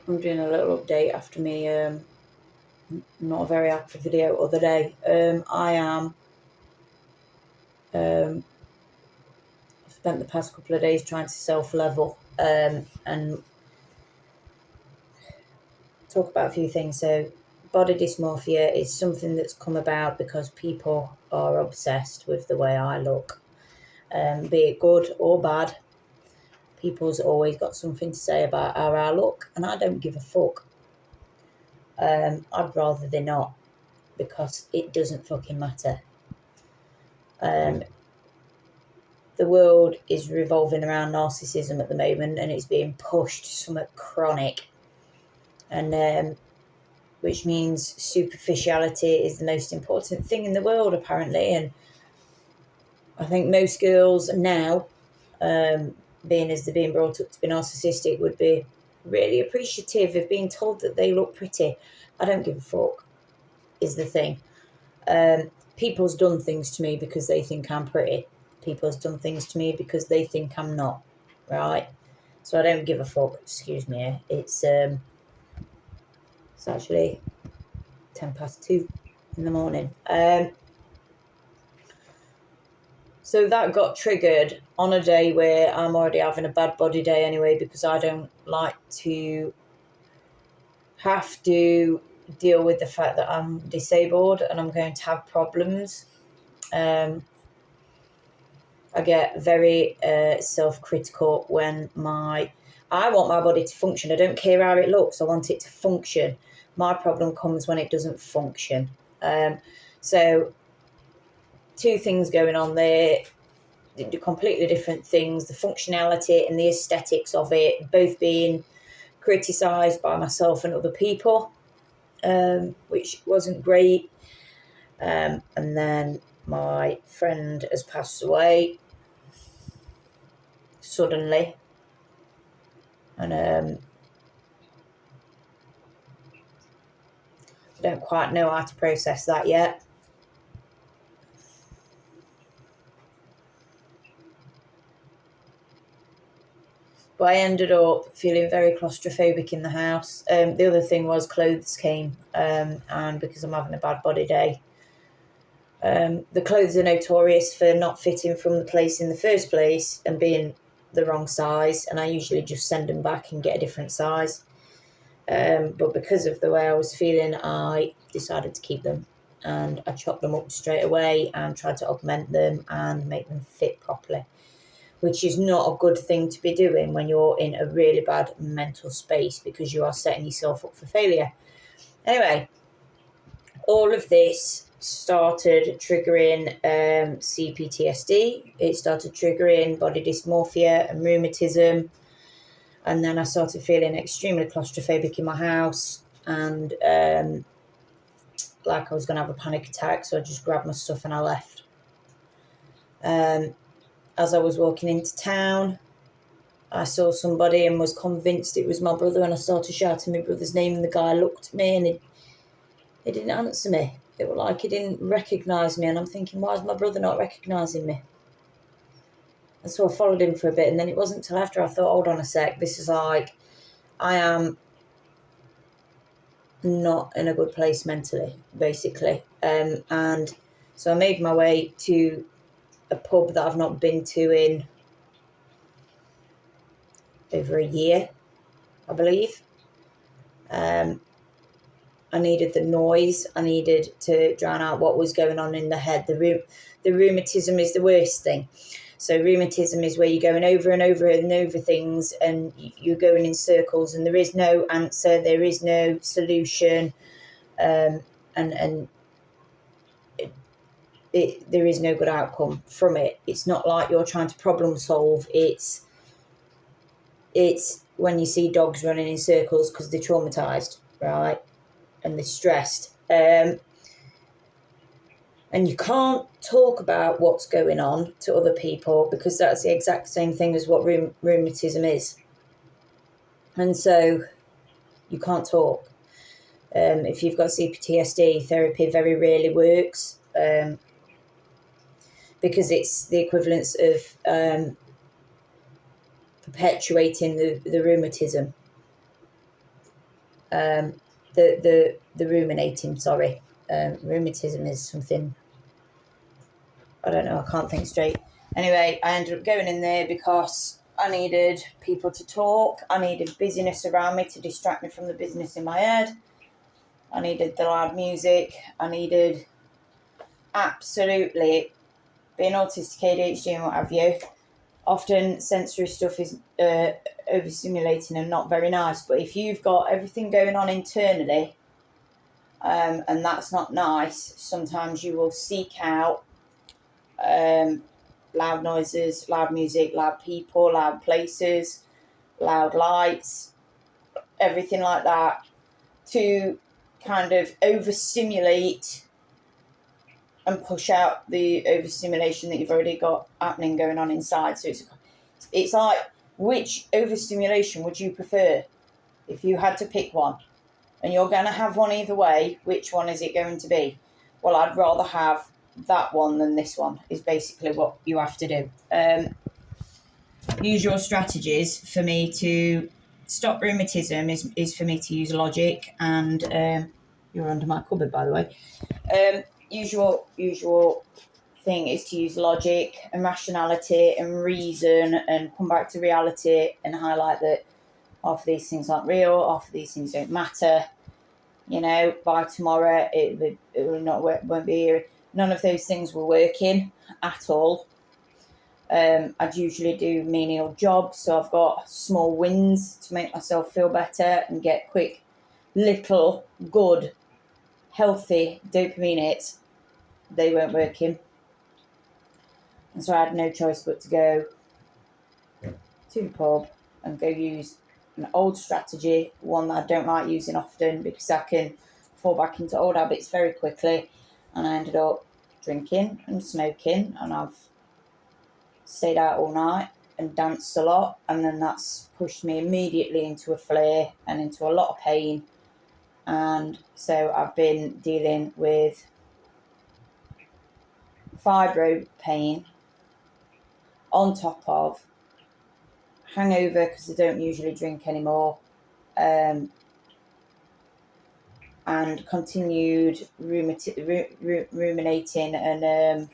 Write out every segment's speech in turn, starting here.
I'm doing a little update after me not a very active video other day. I am spent the past couple of days trying to self-level and talk about a few things. So body dysmorphia is something that's come about because people are obsessed with the way I look, be it good or bad. People's always got something to say about how I look, and I don't give a fuck. I'd rather they not, because it doesn't fucking matter. The world is revolving around narcissism at the moment, and it's being pushed somewhat chronic, and which means superficiality is the most important thing in the world, apparently. And I think most girls now, being as they're being brought up to be narcissistic, would be really appreciative of being told that they look pretty. I don't give a fuck, is the thing. People's done things to me because they think I'm pretty. People's done things to me because they think I'm not, right? So I don't give a fuck. Excuse me. It's actually 2:10 in the morning. So that got triggered on a day where I'm already having a bad body day anyway, because I don't like to have to deal with the fact that I'm disabled and I'm going to have problems. I get very self-critical when I want my body to function. I don't care how it looks. I want it to function. My problem comes when it doesn't function. So two things going on there, completely different things. The functionality and the aesthetics of it both being criticised by myself and other people, which wasn't great. And then my friend has passed away suddenly, and I don't quite know how to process that yet. But I ended up feeling very claustrophobic in the house. The other thing was clothes came, and because I'm having a bad body day, the clothes are notorious for not fitting from the place in the first place and being the wrong size, and I usually just send them back and get a different size. But because of the way I was feeling, I decided to keep them, and I chopped them up straight away and tried to augment them and make them fit properly, which is not a good thing to be doing when you're in a really bad mental space, because you are setting yourself up for failure. Anyway, all of this started triggering CPTSD. It started triggering body dysmorphia and rheumatism. And then I started feeling extremely claustrophobic in my house, and like I was going to have a panic attack. So I just grabbed my stuff and I left. As I was walking into town, I saw somebody and was convinced it was my brother, and I started shouting my brother's name, and the guy looked at me and he didn't answer me. It was like he didn't recognise me, and I'm thinking, why is my brother not recognising me? And so I followed him for a bit, and then it wasn't until after I thought, hold on a sec, this is like, I am not in a good place mentally, basically. And so I made my way to a pub that I've not been to in over a year, I believe. I needed the noise. I needed to drown out what was going on in the head. The rheumatism is the worst thing. So rheumatism is where you're going over and over and over things, and you're going in circles, and there is no answer, there is no solution, and there is no good outcome from it. It's not like you're trying to problem solve. It's when you see dogs running in circles because they're traumatized, right? And they're stressed. And you can't talk about what's going on to other people, because that's the exact same thing as what rheumatism is. And so you can't talk. If you've got CPTSD, therapy very rarely works, because it's the equivalence of perpetuating the rheumatism. The ruminating, sorry. Rheumatism is something, I don't know, I can't think straight. Anyway, I ended up going in there because I needed people to talk. I needed busyness around me to distract me from the business in my head. I needed the loud music. I needed absolutely, being autistic, ADHD and what have you. Often sensory stuff is overstimulating and not very nice. But if you've got everything going on internally, and that's not nice, sometimes you will seek out loud noises, loud music, loud people, loud places, loud lights, everything like that, to kind of overstimulate and push out the overstimulation that you've already got happening going on inside. So it's like, which overstimulation would you prefer if you had to pick one? And you're going to have one either way. Which one is it going to be? Well, I'd rather have that one than this one, is basically what you have to do. Usual strategies for me to stop rheumatism is for me to use logic, and you're under my cupboard, by the way. Usual thing is to use logic and rationality and reason, and come back to reality and highlight that half of these things aren't real, half of these things don't matter. By tomorrow it will not work, won't be here. None of those things were working at all. I'd usually do menial jobs, so I've got small wins to make myself feel better and get quick, little, good, healthy dopamine hits. They weren't working. And so I had no choice but to go to the pub and go use an old strategy, one that I don't like using often because I can fall back into old habits very quickly. And I ended up drinking and smoking, and I've stayed out all night and danced a lot, and then that's pushed me immediately into a flare and into a lot of pain. And so I've been dealing with fibro pain on top of hangover because I don't usually drink anymore, and continued ruminating and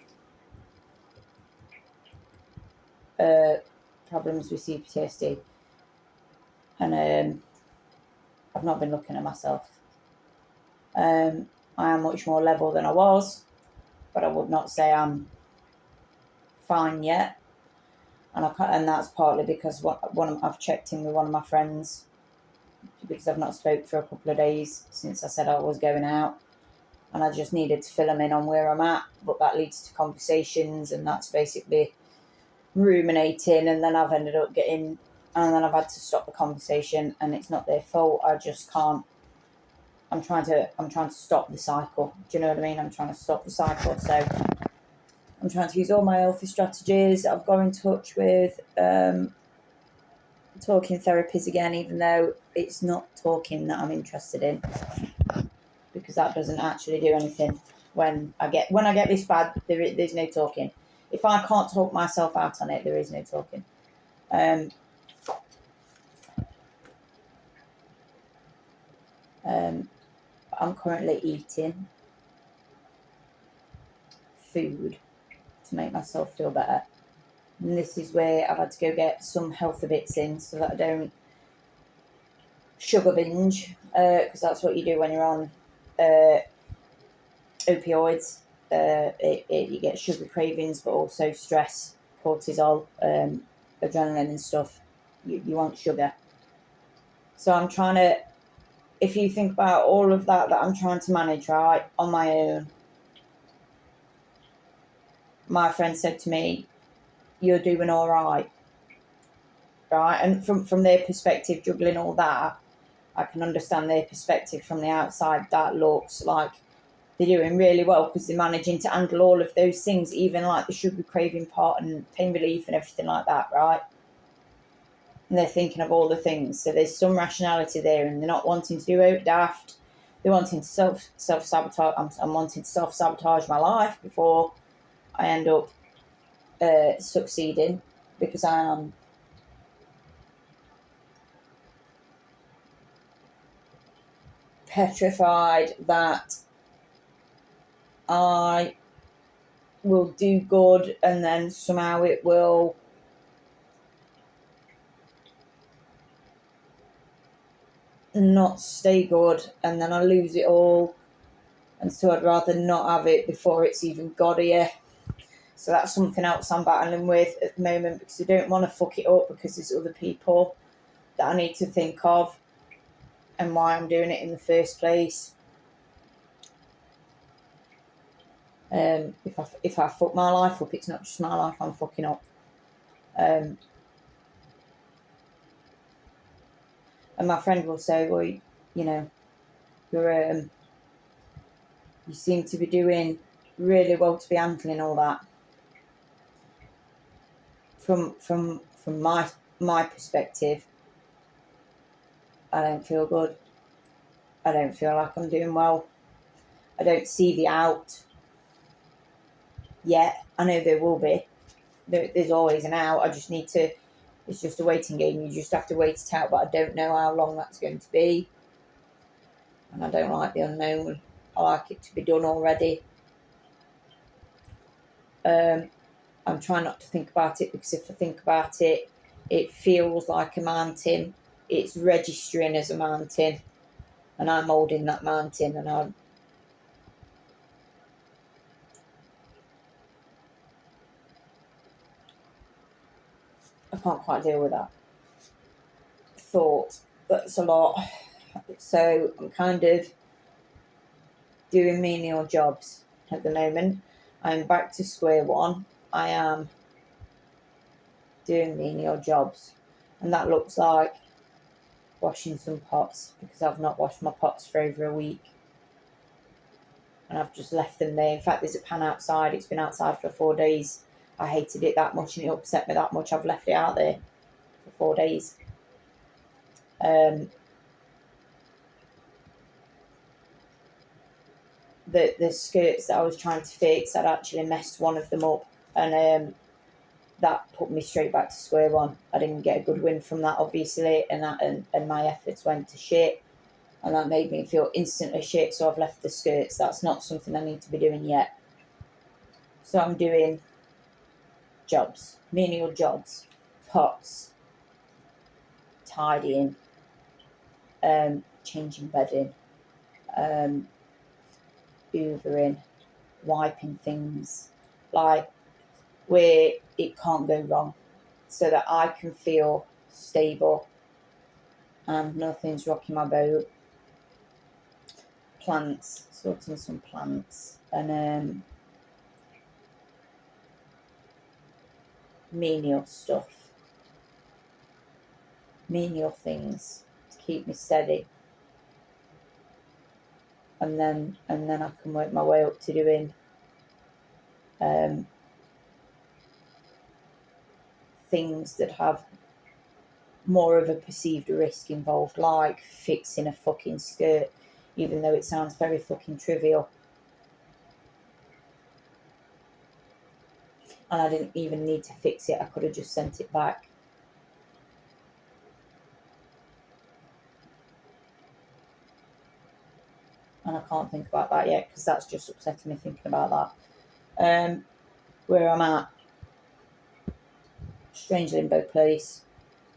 problems with CPTSD. And I've not been looking at myself. I am much more level than I was, but I would not say I'm fine yet. And that's partly because I've checked in with one of my friends, because I've not spoke for a couple of days since I said I was going out, and I just needed to fill them in on where I'm at. But that leads to conversations, and that's basically ruminating, and then I've ended up and then I've had to stop the conversation, and it's not their fault. I just can't. I'm trying to stop the cycle. Do you know what I mean? I'm trying to stop the cycle. So I'm trying to use all my healthy strategies. I've got in touch with talking therapies again, even though it's not talking that I'm interested in, because that doesn't actually do anything. When I get this bad, there's no talking. If I can't talk myself out on it, there is no talking. I'm currently eating food to make myself feel better. And this is where I've had to go get some healthy bits in so that I don't sugar binge, because that's what you do when you're on opioids. You get sugar cravings, but also stress, cortisol, adrenaline and stuff. You want sugar. So I'm trying to, if you think about all of that I'm trying to manage, right, on my own. My friend said to me, "You're doing all right." Right? And from their perspective, juggling all that, I can understand their perspective from the outside. That looks like they're doing really well because they're managing to handle all of those things, even like the sugar craving part and pain relief and everything like that, right? And they're thinking of all the things. So there's some rationality there, and they're not wanting to do out daft. They're wanting to self-sabotage. I'm wanting to self-sabotage my life before I end up succeeding, because I am. petrified that I will do good and then somehow it will not stay good and then I lose it all, and so I'd rather not have it before it's even got here. So that's something else I'm battling with at the moment, because I don't want to fuck it up because there's other people that I need to think of and why I'm doing it in the first place. If I fuck my life up, it's not just my life I'm fucking up. And my friend will say, well, you know, you seem to be doing really well to be handling all that. From my perspective, I don't feel good. I don't feel like I'm doing well. I don't see the out yet. I know there will be. There's always an out. I just need to. It's just a waiting game. You just have to wait it out. But I don't know how long that's going to be. And I don't like the unknown. I like it to be done already. I'm trying not to think about it, because if I think about it, it feels like a mountain. It's registering as a mountain, and I'm holding that mountain, and I can't quite deal with that thought. That's a lot. So I'm kind of doing menial jobs at the moment. I'm back to square one. I am doing menial jobs, and that looks like washing some pots, because I've not washed my pots for over a week and I've just left them there. In fact, there's a pan outside. It's been outside for 4 days. I hated it that much and it upset me that much. I've left it out there for 4 days. The skirts that I was trying to fix, I'd actually messed one of them up, and that put me straight back to square one. I didn't get a good win from that, obviously, and my efforts went to shit, and that made me feel instantly shit. So I've left the skirts. That's not something I need to be doing yet. So I'm doing jobs, menial jobs, pots, tidying, changing bedding, hoovering, wiping things, like where it can't go wrong, so that I can feel stable and nothing's rocking my boat. Plants, sorting some plants, and menial stuff, menial things to keep me steady. And then I can work my way up to doing things that have more of a perceived risk involved, like fixing a fucking skirt, even though it sounds very fucking trivial. And I didn't even need to fix it. I could have just sent it back. And I can't think about that yet, because that's just upsetting me thinking about that. Where I'm at, strange limbo place.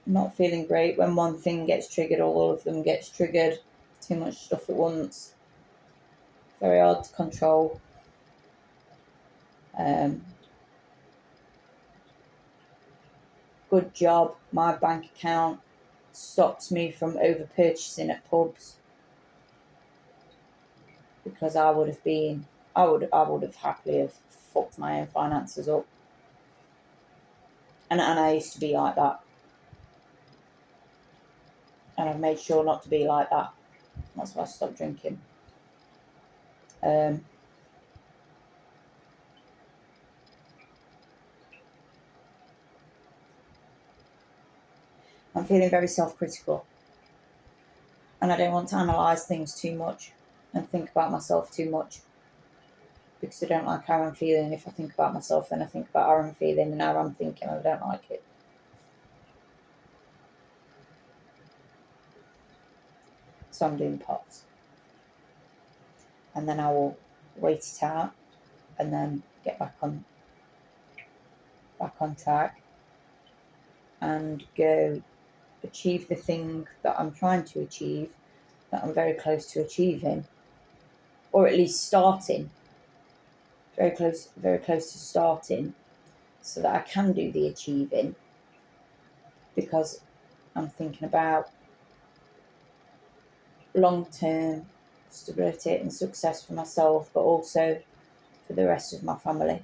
Not feeling great. When one thing gets triggered, all of them gets triggered. Too much stuff at once. Very hard to control. Good job. My bank account stops me from over purchasing at pubs, because I would have happily have fucked my own finances up. And I used to be like that. And I've made sure not to be like that. That's why I stopped drinking. I'm feeling very self-critical. And I don't want to analyse things too much and think about myself too much, because I don't like how I'm feeling. If I think about myself, then I think about how I'm feeling, and how I'm thinking, I don't like it. So I'm doing pots. and then I will wait it out and then get back on track and go achieve the thing that I'm trying to achieve, that I'm very close to achieving, or at least starting, very close to starting, so that I can do the achieving, because I'm thinking about long-term stability and success for myself, but also for the rest of my family.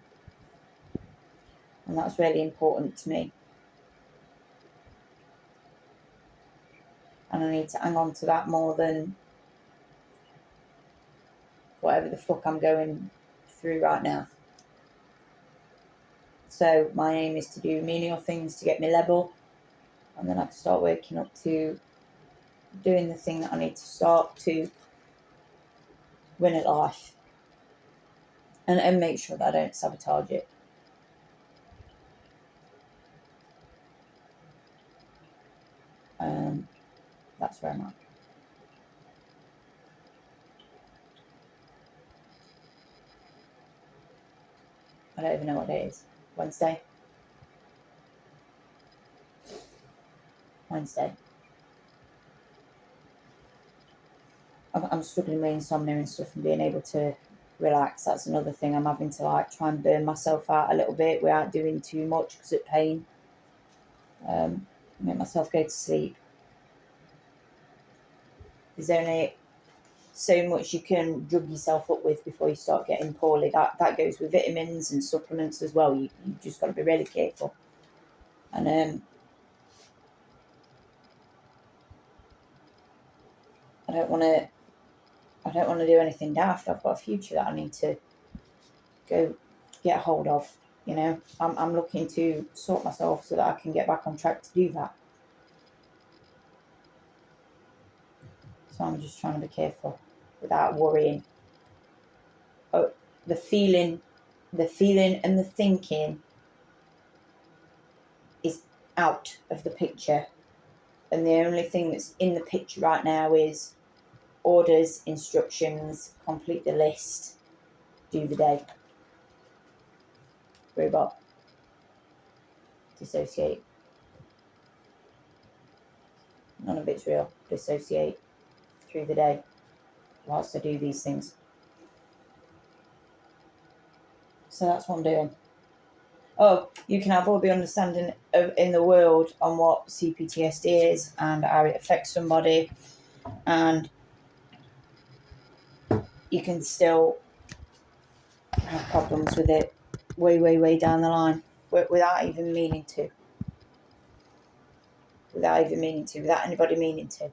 And that's really important to me. And I need to hang on to that more than whatever the fuck I'm going through right now. So my aim is to do menial things to get me level, and then I can start working up to doing the thing that I need to start to win at life, and make sure that I don't sabotage it. That's where I'm at. I don't even know what day it is. Wednesday. I'm struggling with insomnia and stuff, and being able to relax. That's another thing. I'm having to like try and burn myself out a little bit without doing too much because of pain. Make myself go to sleep. There's only so much you can drug yourself up with before you start getting poorly. That goes with vitamins and supplements as well. You just got to be really careful. And I don't want to do anything daft. I've got a future that I need to go get a hold of. You know, I'm looking to sort myself so that I can get back on track to do that. So I'm just trying to be careful without worrying. Oh, the feeling and the thinking is out of the picture. And the only thing that's in the picture right now is orders, instructions, complete the list, do the day. Robot. Dissociate. None of it's real. Dissociate through the day whilst I do these things. So that's what I'm doing. Oh, you can have all the understanding in the world on what CPTSD is and how it affects somebody, and you can still have problems with it way down the line without even meaning to. Without anybody meaning to.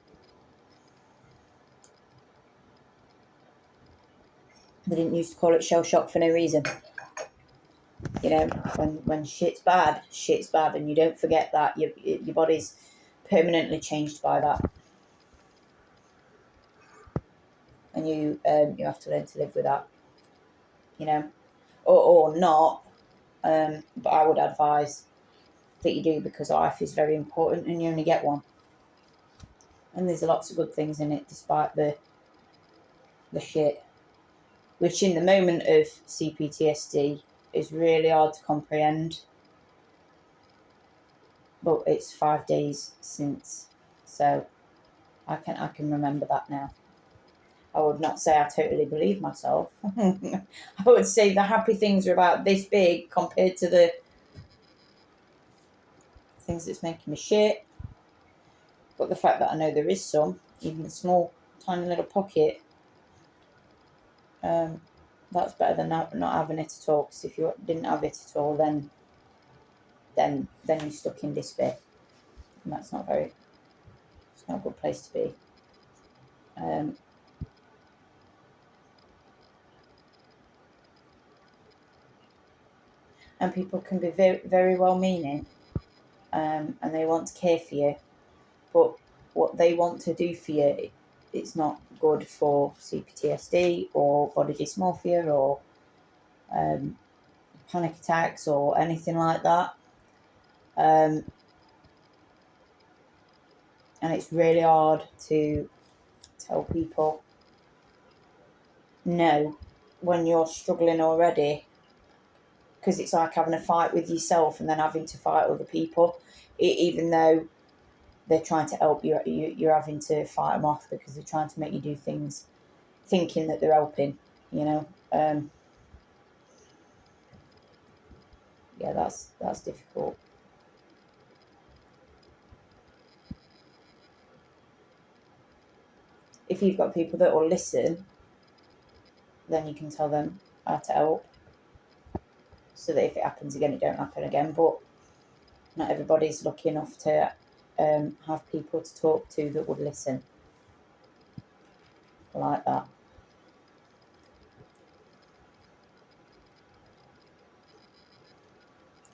They didn't used to call it shell shock for no reason. You know, when shit's bad, and you don't forget that. Your body's permanently changed by that. And you have to learn to live with that. You know, or not. But I would advise that you do, because life is very important and you only get one. And there's lots of good things in it, despite the shit, which in the moment of CPTSD is really hard to comprehend. But it's 5 days since, so I can remember that now. I would not say I totally believe myself. I would say the happy things are about this big compared to the things that's making me shit. But the fact that I know there is some, even a small, tiny little pocket, that's better than not having it at all. Because if you didn't have it at all, then you're stuck in despair, and that's not very. It's not a good place to be. And people can be very, very well meaning, and they want to care for you, but what they want to do for you, it's not good for CPTSD or body dysmorphia or panic attacks or anything like that. And it's really hard to tell people know when you're struggling already, because it's like having a fight with yourself and then having to fight other people. Even though they're trying to help you, you're having to fight them off because they're trying to make you do things thinking that they're helping, you know. Yeah, that's difficult. If you've got people that will listen, then you can tell them how to help, so that if it happens again, it don't happen again. But not everybody's lucky enough to have people to talk to that would listen like that.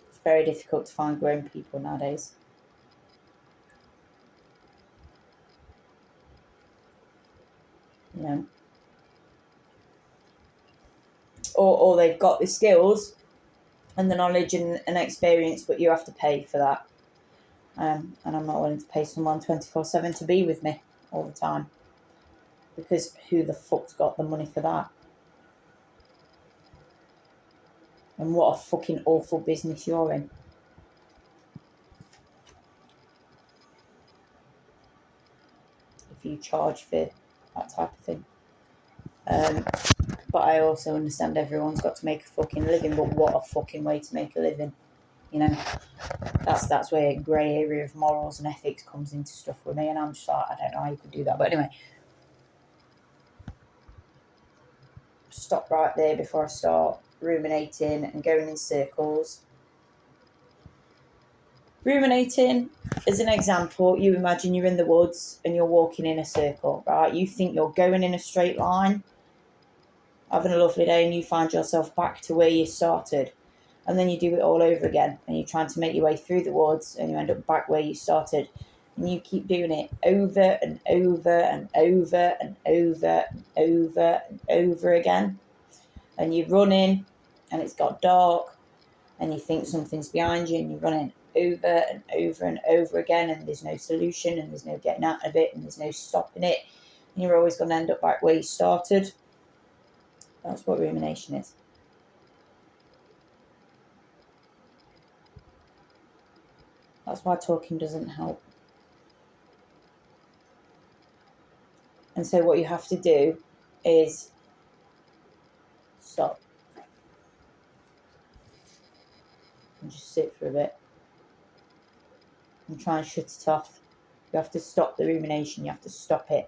It's very difficult to find grown people nowadays. You know, or they've got the skills and the knowledge and experience, but you have to pay for that. And I'm not willing to pay someone 24/7 to be with me all the time, because who the fuck's got the money for that? And what a fucking awful business you're in. If you charge for that type of thing. But I also understand everyone's got to make a fucking living, but what a fucking way to make a living. You know, that's where grey area of morals and ethics comes into stuff with me, and I'm just like, I don't know how you could do that. But anyway, stop right there before I start ruminating and going in circles. Ruminating, as an example, you imagine you're in the woods and you're walking in a circle, right? You think you're going in a straight line, having a lovely day, and you find yourself back to where you started. And then you do it all over again, and you're trying to make your way through the woods, and you end up back where you started. And you keep doing it over and over and over and over and over and over again. And you're running, and it's got dark, and you think something's behind you, and you're running over and over and over again, and there's no solution, and there's no getting out of it, and there's no stopping it, and you're always going to end up back where you started. That's what rumination is. That's why talking doesn't help. And so what you have to do is stop and just sit for a bit and try and shut it off. You have to stop the rumination. You have to stop it.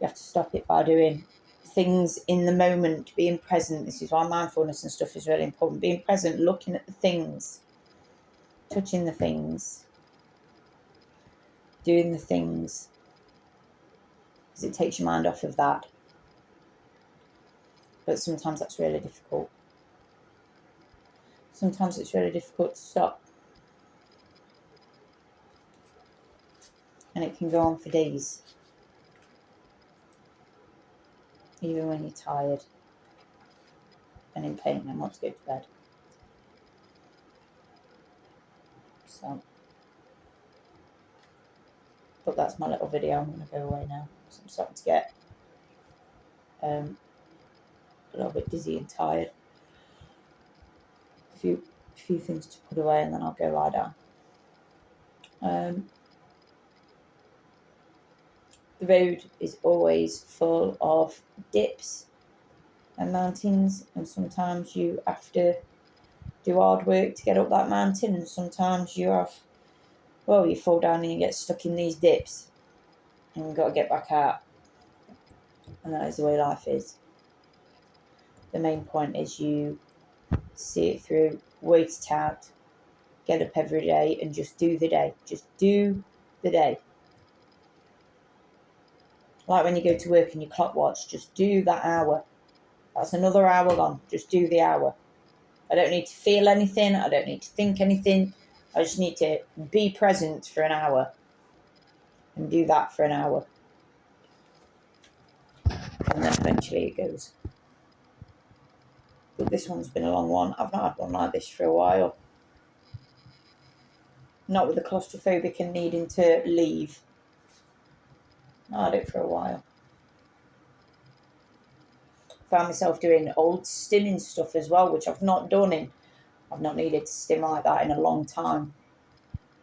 You have to stop it by doing things in the moment, being present. This is why mindfulness and stuff is really important. Being present, looking at the things, touching the things, doing the things, because it takes your mind off of that. But sometimes that's really difficult. Sometimes it's really difficult to stop. And it can go on for days, even when you're tired and in pain and want to go to bed. So, but that's my little video. I'm going to go away now. So I'm starting to get a little bit dizzy and tired. A few things to put away, and then I'll go lie down. The road is always full of dips and mountains, and sometimes you have to do hard work to get up that mountain, and sometimes you fall down and you get stuck in these dips, and you've got to get back out. And that is the way life is. The main point is you see it through, wait it out, get up every day and just do the day. Just do the day. Like when you go to work and you clock watch, just do that hour. That's another hour gone. Just do the hour. I don't need to feel anything. I don't need to think anything. I just need to be present for an hour and do that for an hour. And then eventually it goes. But this one's been a long one. I've not had one like this for a while. Not with the claustrophobic and needing to leave. Not had it for a while. found myself doing old stimming stuff as well, which I've not done in. I've not needed to stim like that in a long time.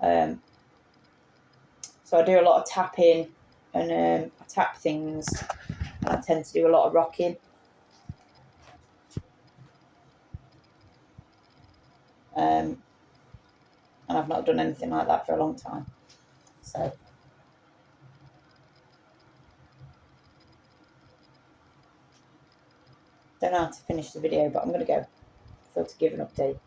So I do a lot of tapping, and I tap things, and I tend to do a lot of rocking. And I've not done anything like that for a long time. So don't know how to finish the video, but I'm going to go. I thought to give an update.